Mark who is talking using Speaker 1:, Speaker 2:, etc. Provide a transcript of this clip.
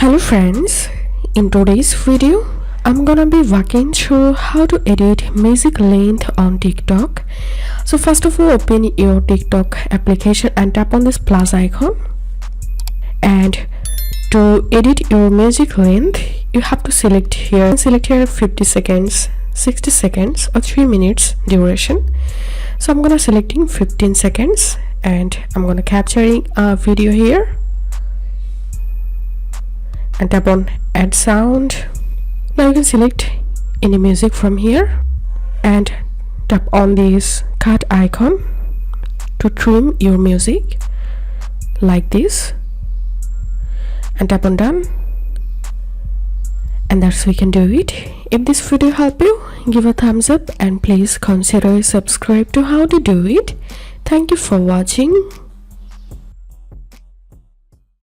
Speaker 1: Hello friends, in today's video I'm gonna be walking through how to edit music length on TikTok. So first of all, open your TikTok application and tap on this plus icon, and to edit your music length you have to select here 50 seconds, 60 seconds or 3 minutes duration. So I'm gonna selecting 15 seconds and I'm gonna capturing a video here and tap on add sound. Now you can select any music from here and tap on this cut icon to trim your music like this and tap on done, and that's how you can do it. If this video helped you, give a thumbs up and please consider subscribe to how to do it. Thank you for watching.